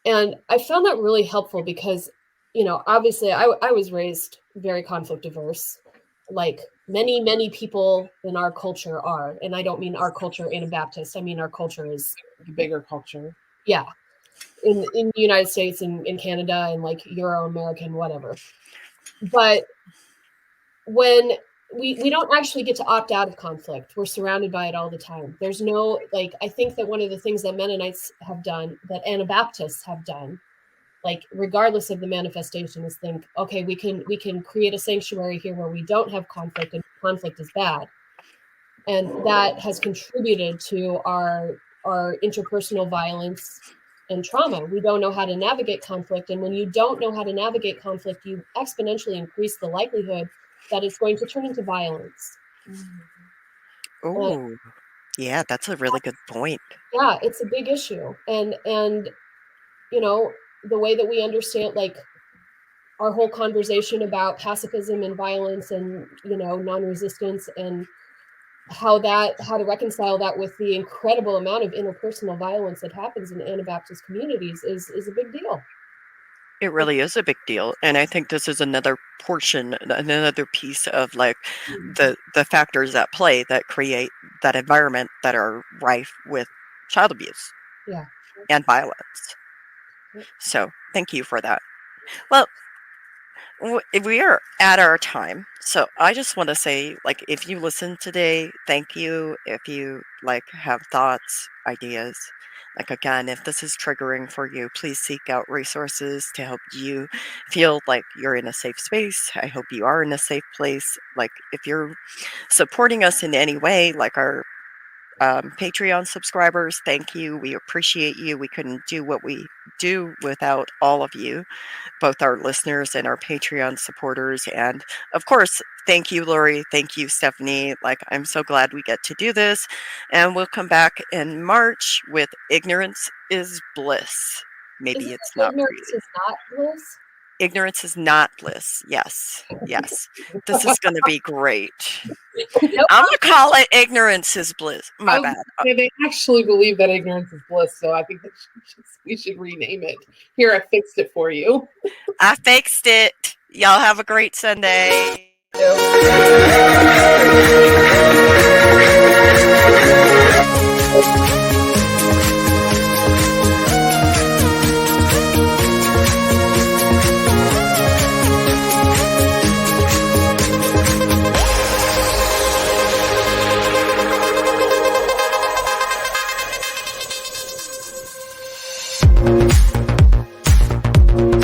And I found that really helpful because, obviously I was raised very conflict averse, like many, many people in our culture are. And I don't mean our culture Anabaptist. I mean, our culture is The bigger culture. Yeah. In the United States and in Canada and like Euro-American, whatever. But when we don't actually get to opt out of conflict, we're surrounded by it all the time. There's no, like, I think that one of the things that Mennonites have done, that Anabaptists have done, like regardless of the manifestation, is think, okay, we can create a sanctuary here where we don't have conflict, and conflict is bad. And that has contributed to our interpersonal violence and trauma. We don't know how to navigate conflict. And when you don't know how to navigate conflict, you exponentially increase the likelihood that it's going to turn into violence. oh, yeah, that's a really good point. Yeah, it's a big issue. And the way that we understand, like, our whole conversation about pacifism and violence and, non-resistance, and how to reconcile that with the incredible amount of interpersonal violence that happens in Anabaptist communities is a big deal. It really is a big deal. And I think this is another piece of like the factors at play that create that environment that are rife with child abuse and violence. So thank you for that. Well, we are at our time. So I just want to say, like, if you listen today, thank you. If you like have thoughts, ideas, like, again, if this is triggering for you, please seek out resources to help you feel like you're in a safe space. I hope you are in a safe place. Like, if you're supporting us in any way, like our Patreon subscribers, thank you. We appreciate you. We couldn't do what we do without all of you, both our listeners and our Patreon supporters. And of course, thank you, Lori. Thank you, Stephanie. Like, I'm so glad we get to do this. And we'll come back in March with Ignorance is Bliss. Maybe it's not Ignorance really. is not bliss? Ignorance is not bliss. Yes. Yes. This is going to be great. I'm going to call it Ignorance is Bliss. My bad. They actually believe that ignorance is bliss, so I think that we should rename it. Here, I fixed it for you. I fixed it. Y'all have a great Sunday.